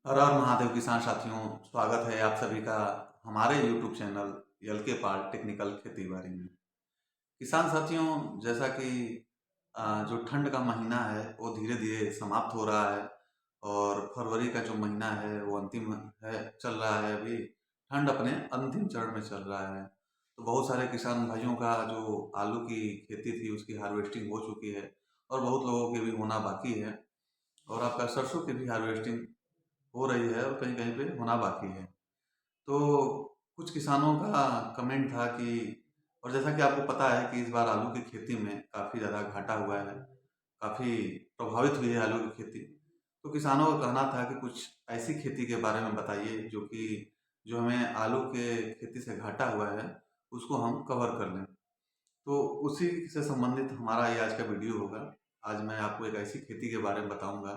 हर हर महादेव किसान साथियों, स्वागत है आप सभी का हमारे यूट्यूब चैनल एलके पाल टेक्निकल खेती बाड़ी में। किसान साथियों, जैसा कि जो ठंड का महीना है वो धीरे धीरे समाप्त हो रहा है और फरवरी का जो महीना है वो अंतिम है, चल रहा है। अभी ठंड अपने अंतिम चरण में चल रहा है, तो बहुत सारे किसान भाइयों का जो आलू की खेती थी उसकी हार्वेस्टिंग हो चुकी है और बहुत लोगों की भी होना बाकी है। और आपका सरसों की भी हार्वेस्टिंग हो रही है और कहीं कहीं पे होना बाकी है। तो कुछ किसानों का कमेंट था कि, और जैसा कि आपको पता है कि इस बार आलू की खेती में काफ़ी ज़्यादा घाटा हुआ है, काफ़ी प्रभावित हुई है आलू की खेती। तो किसानों का कहना था कि कुछ ऐसी खेती के बारे में बताइए जो हमें आलू के खेती से घाटा हुआ है उसको हम कवर कर लें। तो उसी से संबंधित हमारा ये आज का वीडियो होगा। आज मैं आपको एक ऐसी खेती के बारे में बताऊंगा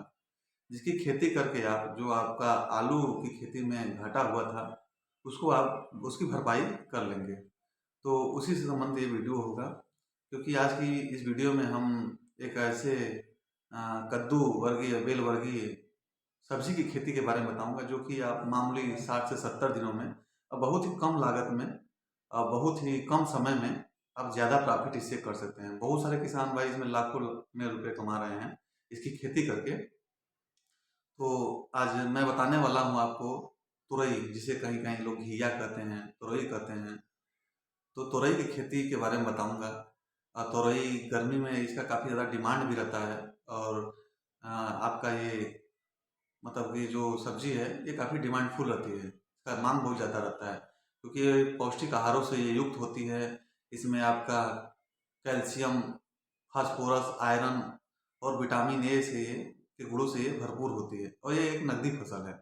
जिसकी खेती करके आप जो आपका आलू की खेती में घाटा हुआ था उसको आप उसकी भरपाई कर लेंगे। तो उसी से संबंधित ये वीडियो होगा, क्योंकि आज की इस वीडियो में हम एक ऐसे कद्दू वर्गीय बेल वर्गीय सब्जी की खेती के बारे में बताऊंगा जो कि आप मामूली 60 से 70 दिनों में बहुत ही कम लागत में बहुत ही कम समय में आप ज़्यादा प्रॉफिट इससे कर सकते हैं। बहुत सारे किसान भाई इसमें लाखों में रुपए कमा रहे हैं इसकी खेती करके। तो आज मैं बताने वाला हूँ आपको तुरई, जिसे कहीं कहीं लोग घिया कहते हैं, तुरई कहते हैं। तो तुरई की खेती के बारे में बताऊंगा। तुरई गर्मी में इसका काफ़ी ज़्यादा डिमांड भी रहता है और आपका ये मतलब कि जो सब्जी है ये काफ़ी डिमांडफुल रहती है, इसका मांग बहुत ज़्यादा रहता है क्योंकि ये पौष्टिक आहारों से ये युक्त होती है। इसमें आपका कैल्शियम, फास्फोरस, आयरन और विटामिन ए से ये के गुणों से ये भरपूर होती है और ये एक नकदी फसल है।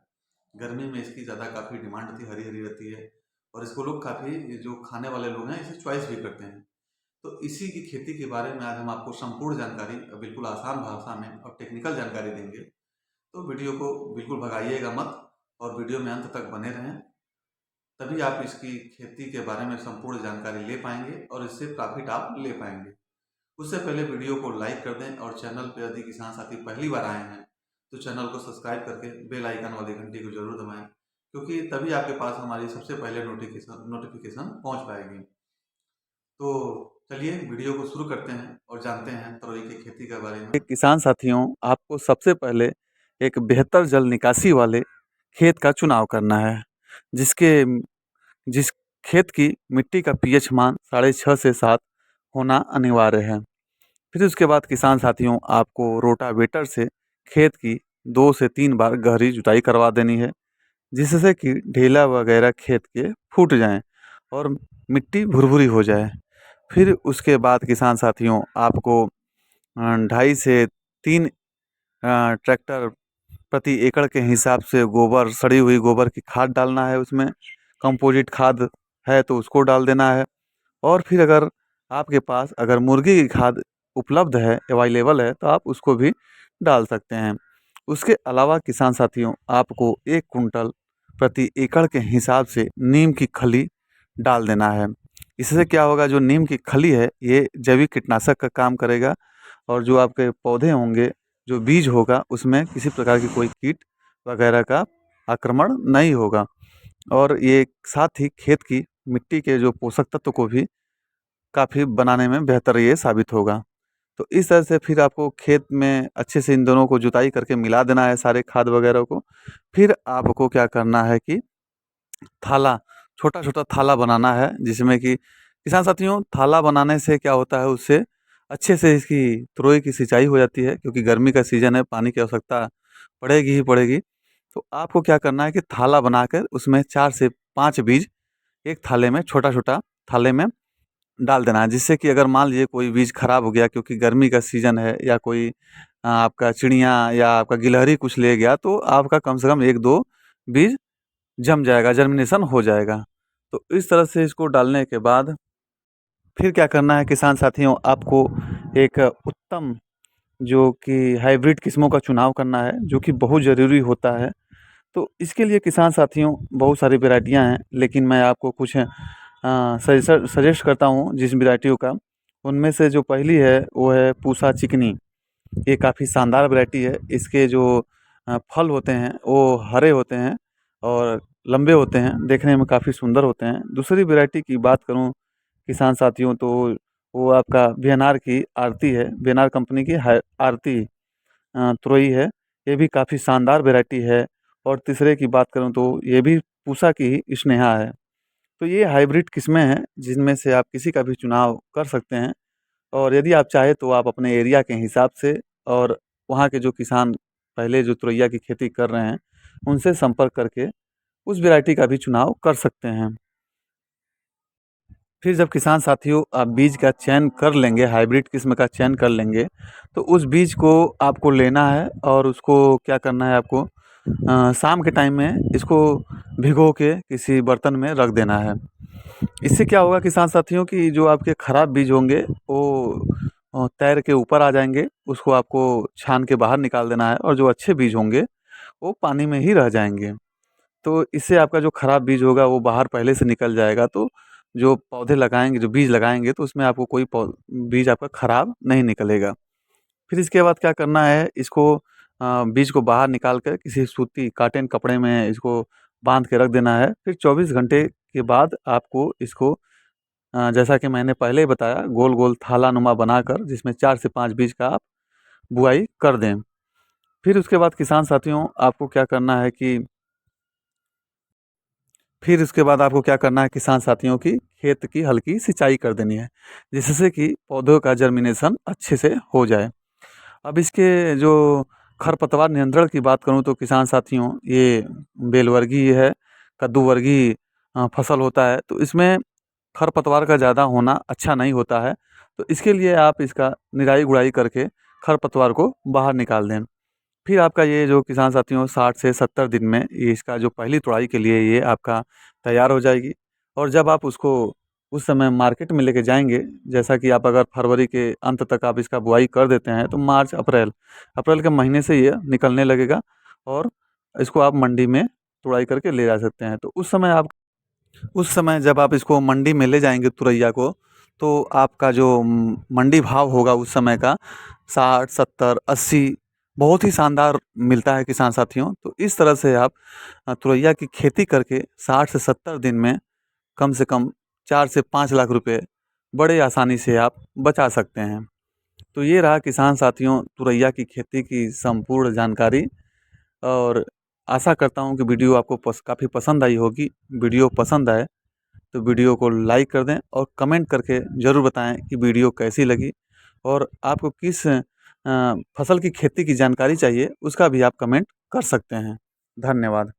गर्मी में इसकी ज़्यादा काफ़ी डिमांड होती है, हरी हरी रहती है और इसको लोग काफ़ी जो खाने वाले लोग हैं इसे चॉइस भी करते हैं। तो इसी की खेती के बारे में आज हम आपको संपूर्ण जानकारी बिल्कुल आसान भाषा में और टेक्निकल जानकारी देंगे। तो वीडियो को बिल्कुल भगाइएगा मत और वीडियो में अंत तक बने रहें, तभी आप इसकी खेती के बारे में संपूर्ण जानकारी ले पाएंगे और इससे प्रॉफिट आप ले पाएंगे। उससे पहले वीडियो को लाइक कर दें और चैनल पर यदि किसान साथी पहली बार आए हैं तो चैनल को सब्सक्राइब करके बेल आइकन वाली घंटी को जरूर दबाएं, क्योंकि तभी आपके पास हमारी सबसे पहले नोटिफिकेशन पहुंच पाएगी। तो चलिए वीडियो को शुरू करते हैं और जानते हैं तरोई की खेती के बारे में। किसान साथियों, आपको सबसे पहले एक बेहतर जल निकासी वाले खेत का चुनाव करना है, जिसके जिस खेत की मिट्टी का पीएच मान 6.5 से 7 होना अनिवार्य है। फिर उसके बाद किसान साथियों, आपको रोटावेटर से खेत की 2 से 3 बार गहरी जुताई करवा देनी है, जिससे कि ढेला वगैरह खेत के फूट जाएं और मिट्टी भुरभुरी हो जाए। फिर उसके बाद किसान साथियों, आपको 2.5 से 3 ट्रैक्टर प्रति एकड़ के हिसाब से गोबर, सड़ी हुई गोबर की खाद डालना है उसमें। कंपोजिट खाद है तो उसको डाल देना है। और फिर अगर आपके पास अगर मुर्गी की खाद उपलब्ध है, अवेलेबल है, तो आप उसको भी डाल सकते हैं। उसके अलावा किसान साथियों, आपको 1 कुंटल प्रति एकड़ के हिसाब से नीम की खली डाल देना है। इससे क्या होगा, जो नीम की खली है ये जैविक कीटनाशक का काम करेगा और जो आपके पौधे होंगे, जो बीज होगा, उसमें किसी प्रकार की कोई कीट वगैरह का आक्रमण नहीं होगा और ये साथ ही खेत की मिट्टी के जो पोषक तत्व को भी काफ़ी बनाने में बेहतर ये साबित होगा। तो इस तरह से फिर आपको खेत में अच्छे से इन दोनों को जुताई करके मिला देना है सारे खाद वगैरह को। फिर आपको क्या करना है कि थाला, छोटा-छोटा थाला बनाना है, जिसमें कि किसान साथियों, थाला बनाने से क्या होता है, उससे अच्छे से इसकी तुरई की सिंचाई हो जाती है, क्योंकि गर्मी का सीज़न है, पानी की आवश्यकता पड़ेगी ही पड़ेगी। तो आपको क्या करना है कि थाला बनाकर उसमें 4 से 5 बीज एक थाले में, छोटा-छोटा थाले में डाल देना है, जिससे कि अगर मान लीजिए कोई बीज खराब हो गया क्योंकि गर्मी का सीज़न है, या कोई आपका चिड़िया या आपका गिलहरी कुछ ले गया, तो आपका कम से कम 1-2 बीज जम जाएगा, जर्मिनेशन हो जाएगा। तो इस तरह से इसको डालने के बाद फिर क्या करना है किसान साथियों, आपको एक उत्तम जो कि हाइब्रिड किस्मों का चुनाव करना है, जो कि बहुत ज़रूरी होता है। तो इसके लिए किसान साथियों, बहुत सारी वैराइटियाँ हैं, लेकिन मैं आपको कुछ सजेस्ट करता हूँ जिस वैराइटियों का। उनमें से जो पहली है वो है पूसा चिकनी। ये काफ़ी शानदार वैराइटी है। इसके जो फल होते हैं वो हरे होते हैं और लंबे होते हैं, देखने में काफ़ी सुंदर होते हैं। दूसरी वैरायटी की बात करूँ किसान साथियों, तो वो आपका वी.एन.आर. की आरती है, वी.एन.आर. कंपनी की है आरती तुरई है। ये भी काफ़ी शानदार वैरायटी है। और तीसरे की बात करूँ तो ये भी पूसा की ही स्नेहा है। तो ये हाइब्रिड किस्में हैं जिनमें से आप किसी का भी चुनाव कर सकते हैं। और यदि आप चाहें तो आप अपने एरिया के हिसाब से और वहाँ के जो किसान पहले जो तुरैया की खेती कर रहे हैं, उनसे संपर्क करके उस वैरायटी का भी चुनाव कर सकते हैं। फिर जब किसान साथियों आप बीज का चयन कर लेंगे, हाइब्रिड किस्म का चयन कर लेंगे, तो उस बीज को आपको लेना है और उसको क्या करना है आपको शाम के टाइम में इसको भिगो के किसी बर्तन में रख देना है। इससे क्या होगा किसान साथियों कि जो आपके खराब बीज होंगे वो तैर के ऊपर आ जाएँगे, उसको आपको छान के बाहर निकाल देना है और जो अच्छे बीज होंगे, वो पानी में ही रह जाएँगे। तो इससे आपका जो खराब बीज होगा वो बाहर पहले से निकल जाएगा, तो जो पौधे लगाएँगे, जो बीज लगाएँगे तो उसमें आपको कोई बीज आपका खराब नहीं निकलेगा। फिर इसके बाद क्या करना है, इसको बीज को बाहर निकाल कर किसी सूती कॉटन कपड़े में इसको बाँध के रख देना है। फिर 24 घंटे के बाद आपको इसको जैसा कि मैंने पहले ही बताया, गोल-गोल थाला-नुमा बनाकर जिसमें 4 से 5 बीज का आप बुआई कर दें। फिर उसके बाद किसान साथियों आपको क्या करना है कि फिर इसके बाद आपको क्या करना है किसान साथियों की खेत की हल्की सिंचाई कर देनी है, जिससे कि पौधों का जर्मिनेशन अच्छे से हो जाए। अब इसके जो खरपतवार नियंत्रण की बात करूँ तो किसान साथियों ये बेल वर्गीय है, कद्दू वर्गीय फसल होता है, तो इसमें खरपतवार का ज़्यादा होना अच्छा नहीं होता है। तो इसके लिए आप इसका निराई-गुड़ाई करके खरपतवार को बाहर निकाल दें। फिर आपका ये जो किसान साथियों 60 से 70 दिन में ये इसका जो पहली तुड़ाई के लिए ये आपका तैयार हो जाएगी। और जब आप उसको उस समय मार्केट में लेके जाएँगे, जैसा कि आप अगर फरवरी के अंत तक आप इसका बुआई कर देते हैं, तो मार्च, अप्रैल के महीने से ये निकलने लगेगा और इसको आप मंडी में तुड़ाई करके ले जा सकते हैं। तो उस समय जब आप इसको मंडी में ले जाएँगे तुरैया को, तो आपका जो मंडी भाव होगा उस समय का 60, 70, 80 बहुत ही शानदार मिलता है किसान साथियों। तो इस तरह से आप तुरैया की खेती करके 60 से 70 दिन में कम से कम 4 से 5 लाख रुपए बड़े आसानी से आप बचा सकते हैं। तो ये रहा किसान साथियों तुरैया की खेती की संपूर्ण जानकारी। और आशा करता हूँ कि वीडियो आपको काफ़ी पसंद आई होगी। वीडियो पसंद आए तो वीडियो को लाइक कर दें और कमेंट करके ज़रूर बताएं कि वीडियो कैसी लगी और आपको किस फसल की खेती की जानकारी चाहिए उसका भी आप कमेंट कर सकते हैं। धन्यवाद।